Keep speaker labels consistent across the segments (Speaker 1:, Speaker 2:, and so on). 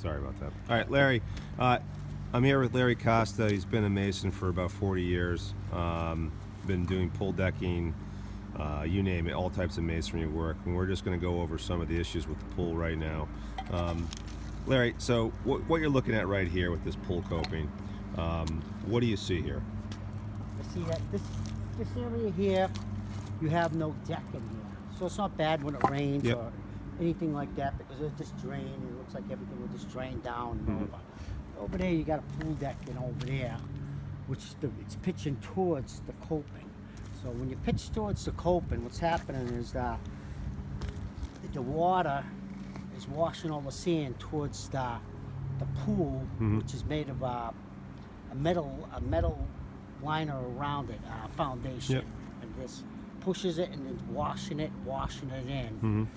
Speaker 1: Sorry about that. All right, Larry. I'm here with Larry Costa. He's been a mason for about 40 years. Been doing pool decking, you name it, all types of masonry work. And we're just going to go over some of the issues with the pool right now. Larry, so what you're looking at right here with this pool coping, what do you see here?
Speaker 2: I see that this area here, you have no deck in here. So it's not bad when it rains or anything like that, because it'll just drain. It looks like everything will just drain down and over. Over there, you got a pool deck in over there, which it's pitching towards the coping. So when you pitch towards the coping, what's happening is that the water is washing all the sand towards the pool, which is made of a metal liner around it, foundation, and this pushes it and then washing it in.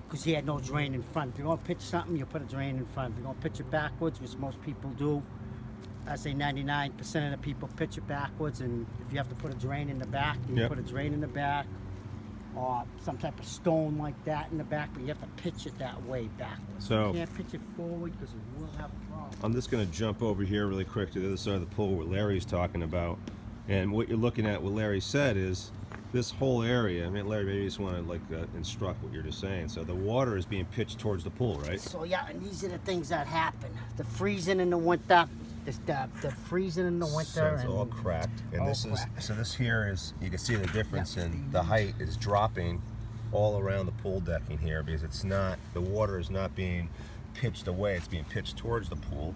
Speaker 2: Because he had no drain in front. If you're going to pitch something, you put a drain in front. If you're going to pitch it backwards, which most people do, I say 99% of the people pitch it backwards, and if you have to put a drain in the back, you put a drain in the back, or some type of stone like that in the back, but you have to pitch it that way backwards. So you can't pitch it forward because you will have a problem. I'm
Speaker 1: just going to jump over here really quick to the other side of the pool where Larry's talking about. And what you're looking at, what Larry said, is this whole area. I mean, Larry, maybe you just want to instruct what you're just saying. So the water is being pitched towards the pool, right?
Speaker 2: So yeah, and these are the things that happen. The freezing in the winter, the freezing in the winter.
Speaker 1: So it's all cracked. And this here is, you can see the difference in the height is dropping all around the pool decking here, because it's not, the water is not being pitched away, it's being pitched towards the pool.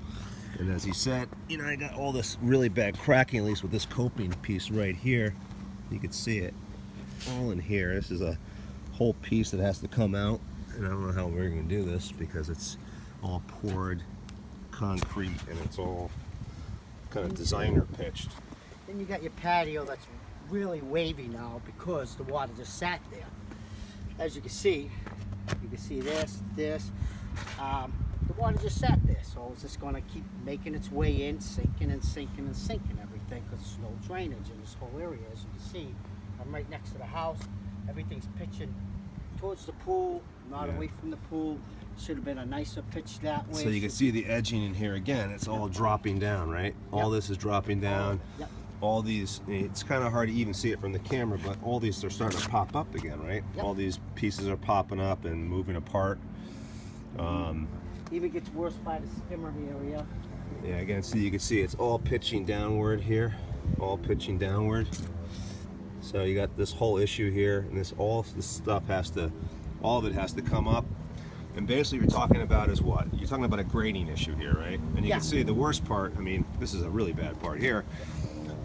Speaker 1: And as he said, you know, I got all this really bad cracking, at least with this coping piece right here. You can see it all in here. This is a whole piece that has to come out. And I don't know how we're going to do this because it's all poured concrete and it's all kind of designer pitched.
Speaker 2: Then you got your patio that's really wavy now because the water just sat there. As you can see this. The water just sat there, so it's just going to keep making its way in, sinking and sinking and sinking everything, because there's no drainage in this whole area. As you can see, I'm right next to the house. Everything's pitching towards the pool, not away from the pool. Should have been a nicer pitch that way.
Speaker 1: So you can see the edging in here again. It's all dropping down, right? All this is dropping down. All these, it's kind of hard to even see it from the camera, but all these are starting to pop up again, right? All these pieces are popping up and moving apart.
Speaker 2: Even gets worse by the skimmer area.
Speaker 1: Yeah, again, so you can see it's all pitching downward here, all pitching downward. So you got this whole issue here, and all of it has to come up. And basically, you're talking about is what? You're talking about a grading issue here, right? And you can see the worst part. I mean, this is a really bad part here.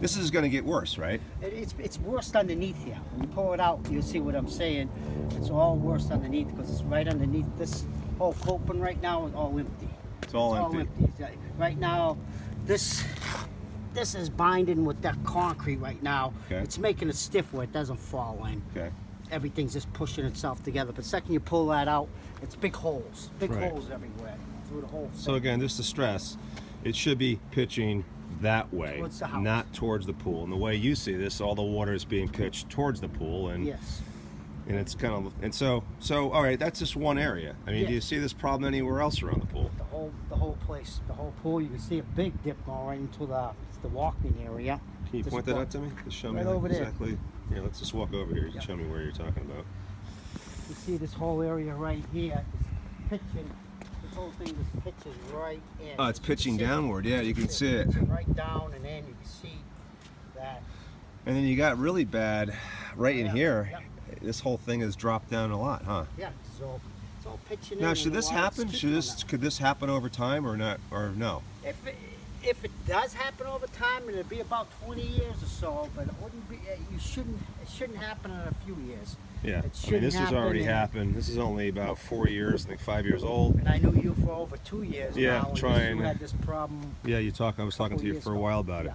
Speaker 1: This is going to get worse, right?
Speaker 2: It's worse underneath here. When you pull it out, you'll see what I'm saying. It's all worse underneath because it's right underneath this whole coping right now is all empty.
Speaker 1: It's all empty.
Speaker 2: Right now, this is binding with that concrete right now. It's making it stiff where it doesn't fall in. Everything's just pushing itself together. But the second you pull that out, it's big holes. Big holes everywhere through the whole thing.
Speaker 1: So again, just to stress, it should be pitching that way,
Speaker 2: towards the house,
Speaker 1: not towards the pool. And the way you see this, all the water is being pitched towards the pool, and and it's kind of, and so all right, that's just one area. I mean, do you see this problem anywhere else around the pool?
Speaker 2: The whole place, the whole pool. You can see a big dip going right into the walking area.
Speaker 1: Can you point that out to me? Just show me
Speaker 2: over
Speaker 1: exactly. Here, let's just walk over here. You can show me where you're talking about.
Speaker 2: You see this whole area right here is pitching. This whole thing just pitches right in.
Speaker 1: Oh, it's pitching downward. Yeah, you can see it.
Speaker 2: Right down, and then you can see that.
Speaker 1: And then you got really bad right in here. This whole thing has dropped down a lot, huh?
Speaker 2: Yeah, so it's all pitching in.
Speaker 1: Now, should this happen? Could this happen over time or not, or no?
Speaker 2: If it does happen over time, it'll be about 20 years or so, but it wouldn't be. It shouldn't happen in a few years.
Speaker 1: Yeah, I mean, this has already happened. This is only about 4 years, I think 5 years old.
Speaker 2: And I knew you for over 2 years now.
Speaker 1: Trying.
Speaker 2: You had this problem.
Speaker 1: Yeah, I was talking to you for a while about it.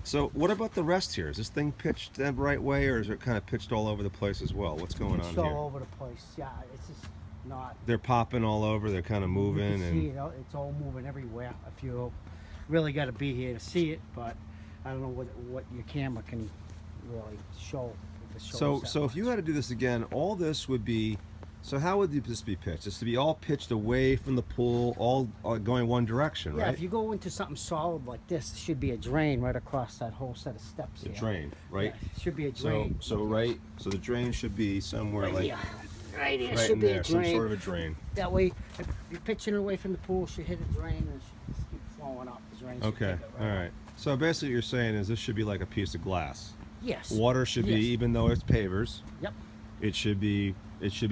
Speaker 1: So what about the rest here? Is this thing pitched the right way, or is it kind of pitched all over the place as well? What's going on here?
Speaker 2: All over the place. Yeah, it's just not.
Speaker 1: They're popping all over. They're kind of moving.
Speaker 2: You can see it. It's all moving everywhere. If you really got to be here to see it, but I don't know what your camera can really show.
Speaker 1: So if you had to do this again, all this would be So how would this be pitched? It's to be all pitched away from the pool, all going one direction,
Speaker 2: Yeah,
Speaker 1: right?
Speaker 2: if you go into something solid like this, it should be a drain right across that whole set of steps
Speaker 1: The
Speaker 2: here.
Speaker 1: drain, right?
Speaker 2: Yeah, it should be a drain.
Speaker 1: So the drain should be somewhere
Speaker 2: Right
Speaker 1: like
Speaker 2: here. Right here
Speaker 1: right
Speaker 2: should
Speaker 1: in
Speaker 2: be
Speaker 1: there,
Speaker 2: a
Speaker 1: some
Speaker 2: drain.
Speaker 1: sort of a drain.
Speaker 2: That way, if you're pitching it away from the pool, it should hit a drain and it should just keep flowing up. The drain should
Speaker 1: Okay,
Speaker 2: take it
Speaker 1: all
Speaker 2: right
Speaker 1: right. So basically, you're saying is this should be like a piece of glass.
Speaker 2: Yes.
Speaker 1: Water should be,
Speaker 2: Yes.
Speaker 1: even though it's pavers,
Speaker 2: Yep.
Speaker 1: it should be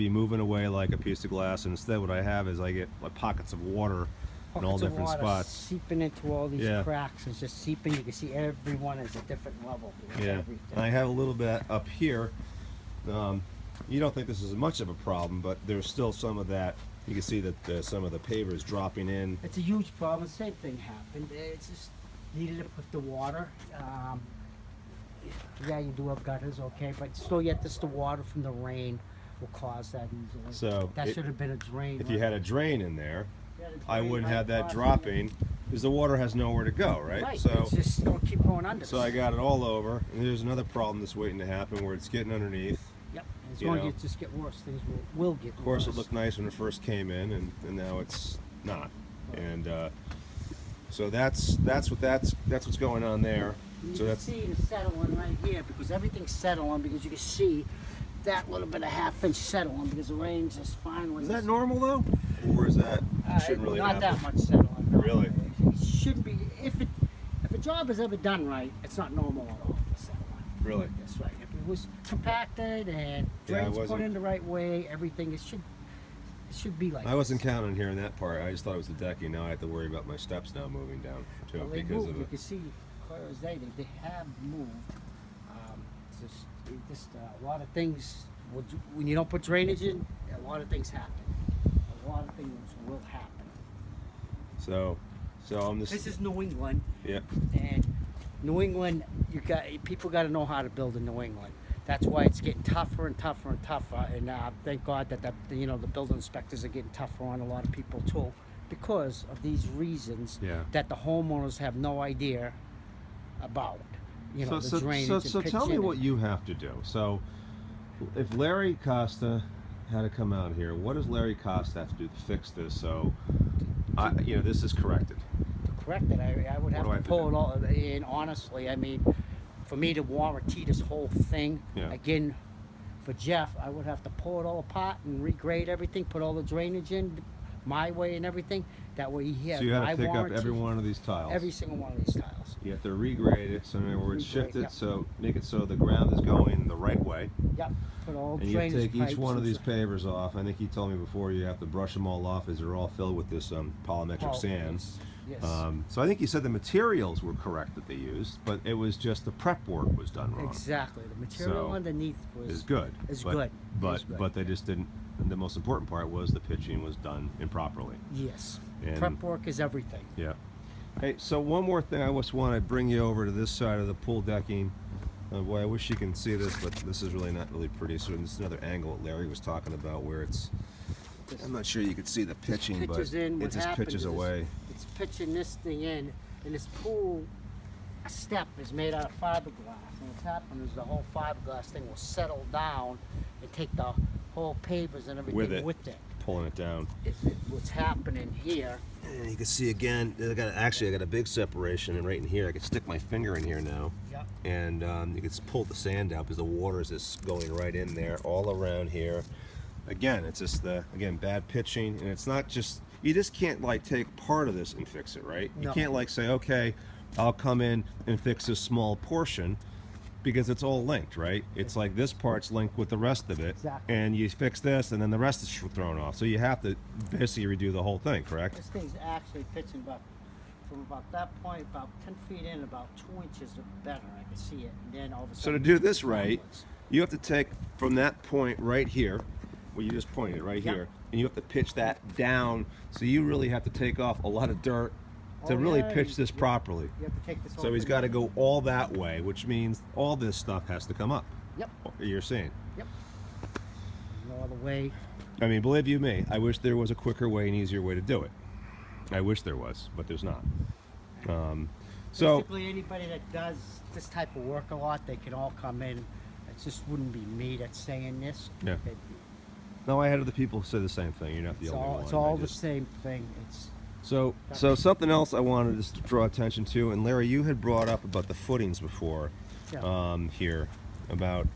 Speaker 1: moving away like a piece of glass. And instead, what I have is I get like pockets of water in all
Speaker 2: Pockets of
Speaker 1: different
Speaker 2: water
Speaker 1: spots.
Speaker 2: seeping into all these
Speaker 1: Yeah.
Speaker 2: cracks. It's just seeping. You can see everyone is a different level.
Speaker 1: Yeah,
Speaker 2: Everything.
Speaker 1: and I have a little bit up here. You don't think this is much of a problem, but there's still some of that. You can see that some of the pavers dropping in.
Speaker 2: It's a huge problem. Same thing happened. It's just needed to put the water. Yeah, you do have gutters, okay, but still, yet just the water from the rain will cause that easily.
Speaker 1: So
Speaker 2: that
Speaker 1: it-
Speaker 2: should have been a drain.
Speaker 1: If you had a drain in there,
Speaker 2: You had a
Speaker 1: I
Speaker 2: drain
Speaker 1: wouldn't
Speaker 2: right
Speaker 1: have that
Speaker 2: across
Speaker 1: dropping because the water has nowhere to go, right?
Speaker 2: Right.
Speaker 1: So
Speaker 2: It's just gonna keep going under.
Speaker 1: I got it all over, and there's another problem that's waiting to happen where it's getting underneath.
Speaker 2: Yep. It's
Speaker 1: you
Speaker 2: going
Speaker 1: know.
Speaker 2: to just get worse. Things will get worse.
Speaker 1: Of course, it looked nice when it first came in, and now it's not. And so that's what's going on there.
Speaker 2: You
Speaker 1: So
Speaker 2: can
Speaker 1: that's
Speaker 2: see the settling right here because everything's settling because you can see that little bit of half-inch settling because the rain's just finally.
Speaker 1: is that normal though, or is that shouldn't really
Speaker 2: not
Speaker 1: happen?
Speaker 2: that much settling. no.
Speaker 1: Really?
Speaker 2: It shouldn't be. If a job is ever done right, it's not normal at all for settling.
Speaker 1: Really?
Speaker 2: That's right. If it was compacted and
Speaker 1: Yeah, I
Speaker 2: drains put
Speaker 1: wasn't-
Speaker 2: in the right way, everything it should be like.
Speaker 1: I wasn't counting on hearing that part. I just thought it was the decking. Now I have to worry about my steps now moving down too
Speaker 2: Well, they
Speaker 1: because
Speaker 2: moved.
Speaker 1: of
Speaker 2: You
Speaker 1: it.
Speaker 2: can see clear as day. They have moved. Just a lot of things. When you don't put drainage in, a lot of things happen. A lot of things will happen.
Speaker 1: So I'm just
Speaker 2: This is New England,
Speaker 1: yeah.
Speaker 2: and New England, people got to know how to build in New England. That's why it's getting tougher and tougher and tougher. And thank God that the building inspectors are getting tougher on a lot of people too, because of these reasons
Speaker 1: Yeah.
Speaker 2: that the homeowners have no idea about. The drainage
Speaker 1: So
Speaker 2: and
Speaker 1: tell me
Speaker 2: pitching
Speaker 1: what you have to do. So if Larry Costa had to come out here, what does Larry Costa have to do to fix this? So this is corrected.
Speaker 2: To correct it, I would have
Speaker 1: do I
Speaker 2: to
Speaker 1: have to
Speaker 2: pull
Speaker 1: do?
Speaker 2: it all in. Honestly, I mean, for me to warranty this whole thing
Speaker 1: Yeah.
Speaker 2: again, for Jeff, I would have to pull it all apart and regrade everything, put all the drainage in my way and everything. That way he has
Speaker 1: So you had
Speaker 2: my
Speaker 1: to pick up
Speaker 2: warranty,
Speaker 1: every one of these tiles.
Speaker 2: every single one of these tiles.
Speaker 1: You have to regrade it. So in other words,
Speaker 2: Regrade,
Speaker 1: shift it
Speaker 2: yep.
Speaker 1: so make it so the ground is going the right way.
Speaker 2: Yep. Put all
Speaker 1: And you
Speaker 2: drainage
Speaker 1: take each
Speaker 2: pipes
Speaker 1: one of
Speaker 2: and
Speaker 1: these
Speaker 2: stuff.
Speaker 1: pavers off. I think he told me before you have to brush them all off as they're all filled with this polymetric
Speaker 2: Oh,
Speaker 1: sand.
Speaker 2: Yes.
Speaker 1: So I think you said the materials were correct that they used, but it was just the prep work was done wrong.
Speaker 2: Exactly. The material
Speaker 1: So,
Speaker 2: underneath
Speaker 1: Is good.
Speaker 2: Is
Speaker 1: but,
Speaker 2: good.
Speaker 1: But
Speaker 2: Is good.
Speaker 1: but they just didn't. The most important part was the pitching was done improperly.
Speaker 2: Yes.
Speaker 1: And-
Speaker 2: Prep work is everything.
Speaker 1: Yeah. Hey, so one more thing, I just want to bring you over to this side of the pool decking. Boy, I wish you can see this, but this is really not really pretty. So this is another angle that Larry was talking about where it's. I'm not sure you could see the pitching, but
Speaker 2: Pitches in.
Speaker 1: it
Speaker 2: What
Speaker 1: just
Speaker 2: happens
Speaker 1: pitches
Speaker 2: is
Speaker 1: away.
Speaker 2: It's pitching this thing in, and this pool step is made out of fiberglass. And what's happening is the whole fiberglass thing will settle down and take the whole pavers and everything with it.
Speaker 1: Pulling it down.
Speaker 2: What's happening here?
Speaker 1: And you can see again, I got a big separation, and right in here, I can stick my finger in here now.
Speaker 2: Yep.
Speaker 1: And you can just pull the sand out because the water is just going right in there, all around here. Again, it's just bad pitching, and it's not just, you just can't like take part of this and fix it, right? You
Speaker 2: No.
Speaker 1: can't like say, okay, I'll come in and fix this small portion, because it's all linked, right? It's like this part's linked with the rest of it,
Speaker 2: Exactly.
Speaker 1: and you fix this, and then the rest is thrown off. So you have to basically redo the whole thing, correct?
Speaker 2: This thing's actually pitching from about that point, about 10 feet in, about 2 inches or better. I can see it. And then all of a
Speaker 1: So
Speaker 2: sudden,
Speaker 1: to do this right,
Speaker 2: downwards.
Speaker 1: you have to take from that point right here, where you just pointed right
Speaker 2: Yep.
Speaker 1: here, and you have to pitch that down. So you really have to take off a lot of dirt to
Speaker 2: Oh,
Speaker 1: really
Speaker 2: yeah,
Speaker 1: pitch this
Speaker 2: you-
Speaker 1: properly.
Speaker 2: You have to take this whole
Speaker 1: So he's
Speaker 2: thing
Speaker 1: got to
Speaker 2: out.
Speaker 1: go all that way, which means all this stuff has to come up.
Speaker 2: Yep.
Speaker 1: You're saying.
Speaker 2: Yep. No other way.
Speaker 1: I mean, believe you me, I wish there was a quicker way and easier way to do it. I wish there was, but there's not. So
Speaker 2: Basically, anybody that does this type of work a lot, they can all come in. It just wouldn't be me that's saying this.
Speaker 1: Yeah. No, I had other people say the same thing. You're not the only one.
Speaker 2: It's all the same thing. It's
Speaker 1: So something else I wanted just to draw attention to, and Larry, you had brought up about the footings before, here, about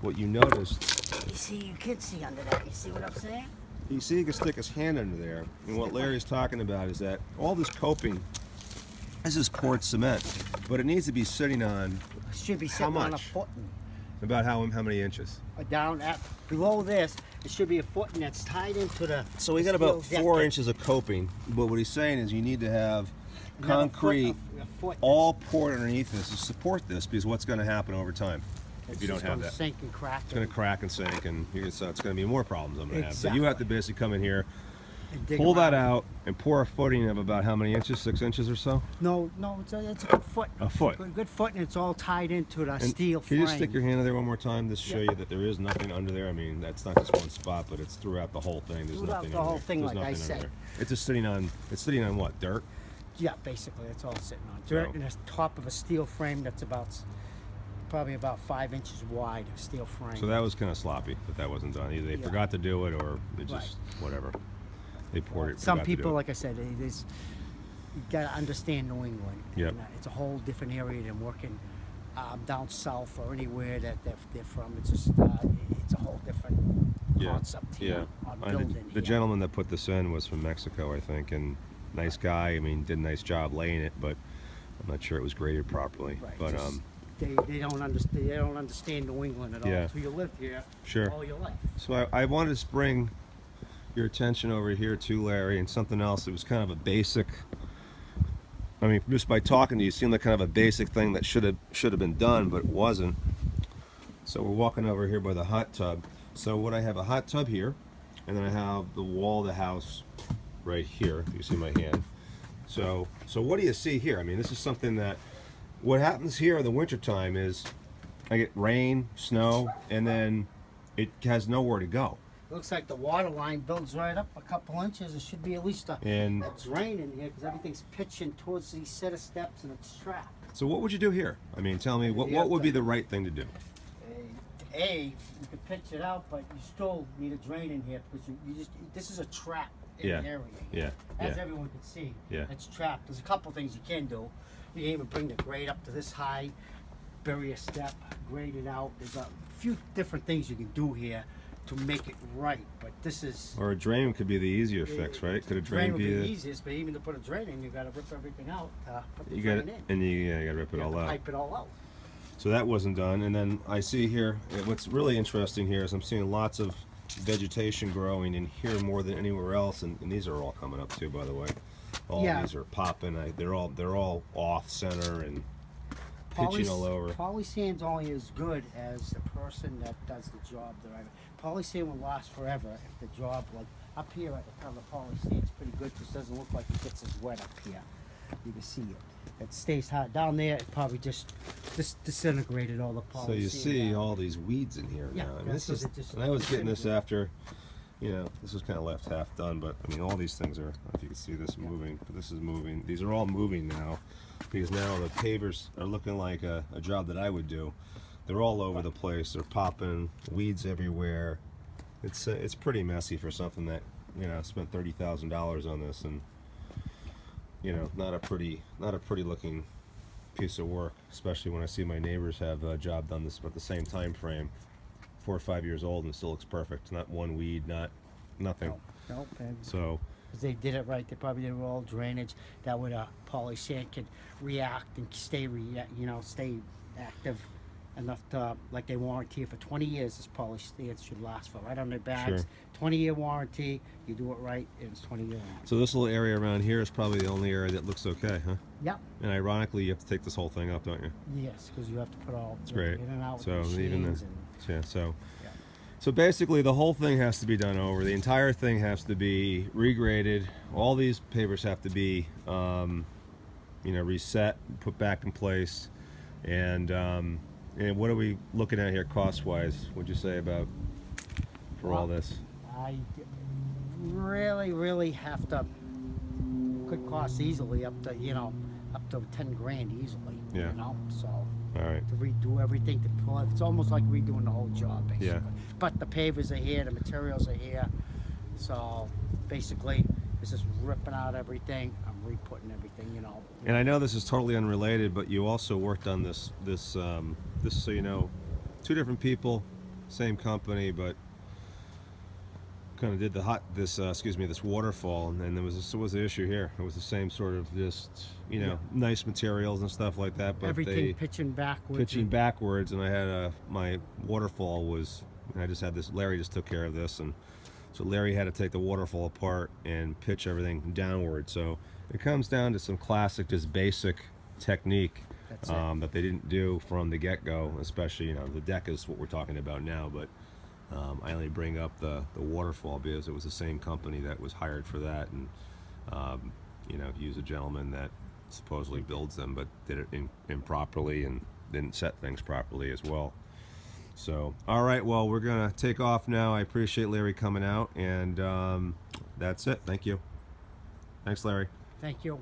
Speaker 1: what you noticed.
Speaker 2: You see, you can see under that. You see what I'm saying?
Speaker 1: You see, he can stick his hand under there, and what Larry's talking about is that all this coping, this is poured cement, but it needs to be sitting on.
Speaker 2: It should be sitting on a footing.
Speaker 1: About how many inches?
Speaker 2: Down at below this, it should be a footing that's tied into the.
Speaker 1: So we got about 4 inches of coping, but what he's saying is you need to have concrete all poured underneath this to support this, because what's going to happen over time if you don't have that?
Speaker 2: Sink and crack.
Speaker 1: It's going to crack and sink, and so it's going to be more problems I'm going to have. So you have to basically come in here, pull that out, and pour a footing of about how many inches? 6 inches or so?
Speaker 2: No, it's a good foot.
Speaker 1: A foot.
Speaker 2: A good foot, and it's all tied into the steel frame.
Speaker 1: Can you just stick your hand in there one more time to show you that there is nothing under there? I mean, that's not just one spot, but it's throughout the whole thing. There's nothing
Speaker 2: the whole thing, like I said.
Speaker 1: It's just sitting on. It's sitting on what? Dirt?
Speaker 2: Yeah, basically, it's all sitting on dirt, and it's top of a steel frame that's probably about 5 inches wide of steel frame.
Speaker 1: So that was kind of sloppy, but that wasn't done. Either they forgot to do it, or they just whatever. They poured it.
Speaker 2: Some people, like I said, it is. You gotta understand New England.
Speaker 1: Yep.
Speaker 2: And, it's a whole different area than working down south or anywhere that they're from. It's just it's a whole different concept here. On building
Speaker 1: the gentleman that put this in was from Mexico, I think, and nice guy. I mean, did a nice job laying it, but I'm not sure it was graded properly.
Speaker 2: Right.
Speaker 1: But
Speaker 2: just, they don't understand. They don't understand New England at all.
Speaker 1: Yeah.
Speaker 2: So you lived here all your life.
Speaker 1: So I wanted to bring your attention over here too, Larry, and something else. It was kind of a basic. I mean, just by talking to you, it seemed like kind of a basic thing that should have been done, but it wasn't. So we're walking over here by the hot tub. So what I have a hot tub here, and then I have the wall of the house right here. You see my hand. So what do you see here? I mean, this is something that what happens here in the wintertime is I get rain, snow, and then it has nowhere to go.
Speaker 2: Looks like the water line builds right up a couple inches. It should be at least a drain in here because everything's pitching towards these set of steps and it's trapped.
Speaker 1: So what would you do here? I mean, tell me, what would be the right thing to do?
Speaker 2: You could pitch it out, but you still need a drain in here because this is a trap in the area.
Speaker 1: Yeah.
Speaker 2: As everyone can see, it's trapped. There's a couple things you can do. You can even bring the grade up to this high, bury a step, grade it out. There's a few different things you can do here to make it right, but this is.
Speaker 1: Or a drain could be the easier fix, right? Could a drain be
Speaker 2: the easiest? But even to put a drain in, you got to rip everything out. Put the
Speaker 1: you
Speaker 2: drain
Speaker 1: got
Speaker 2: in.
Speaker 1: And you got to rip it all out.
Speaker 2: Pipe it all out.
Speaker 1: So that wasn't done, and then I see here. What's really interesting here is I'm seeing lots of vegetation growing in here more than anywhere else, and these are all coming up too, by the way. All these are popping. They're all off center and pitching all over.
Speaker 2: Polysand's only as good as the person that does the job. Polysand will last forever if the job, like up here at the top of polysand's pretty good because it doesn't look like it gets as wet up here. You can see it. It stays hot. Down there, it probably just disintegrated all the polysand.
Speaker 1: So you see all these weeds in here now. And this is, and I was getting this after, this was kind of left half done, but I mean, all these things are, I don't know if you can see this moving, but this is moving. These are all moving now because now the pavers are looking like a job that I would do. They're all over the place. They're popping, weeds everywhere. It's pretty messy for something that spent $30,000 on this, and not a pretty looking piece of work. Especially when I see my neighbors have a job done this about the same time frame, 4 or 5 years old, and it still looks perfect. Not one weed, nothing.
Speaker 2: Nope.
Speaker 1: So.
Speaker 2: Because they did it right. They probably did all drainage. That would polysand could react and stay active enough to, like they warranty it for 20 years. This polysand should last for right on their bags. Sure. 20-year warranty. You do it right, and it's 20-year warranty. So
Speaker 1: this little area around here is probably the only area that looks okay, huh?
Speaker 2: Yep.
Speaker 1: And ironically, you have to take this whole thing up, don't you?
Speaker 2: Yes, because you have to put all
Speaker 1: in
Speaker 2: and out.
Speaker 1: So even then,
Speaker 2: so.
Speaker 1: So basically, the whole thing has to be done over. The entire thing has to be regraded. All these pavers have to be, reset, put back in place, and what are we looking at here cost-wise? What'd you say about for all this?
Speaker 2: I really have to. Could cost easily up to 10 grand easily.
Speaker 1: Yeah.
Speaker 2: So
Speaker 1: All right.
Speaker 2: to redo everything to pull it. It's almost like redoing the whole job, basically.
Speaker 1: Yeah.
Speaker 2: But the pavers are here, the materials are here. So basically, it's just ripping out everything. I'm re-putting everything, you know.
Speaker 1: And I know this is totally unrelated, but you also worked on this so you know, two different people, same company, but kind of did this waterfall, and then this was the issue here. It was the same sort of just nice materials and stuff like that, but
Speaker 2: Everything
Speaker 1: they
Speaker 2: pitching backwards.
Speaker 1: pitching backwards, and I had my waterfall was. I just had this. Larry just took care of this, and so Larry had to take the waterfall apart and pitch everything downward. So it comes down to some classic, just basic technique
Speaker 2: That's it.
Speaker 1: that they didn't do from the get-go. Especially, the deck is what we're talking about now, but I only bring up the waterfall because it was the same company that was hired for that, and use a gentleman that supposedly builds them, but did it improperly and didn't set things properly as well. So, all right, well, we're gonna take off now. I appreciate Larry coming out, and that's it. Thank you. Thanks, Larry.
Speaker 2: Thank you.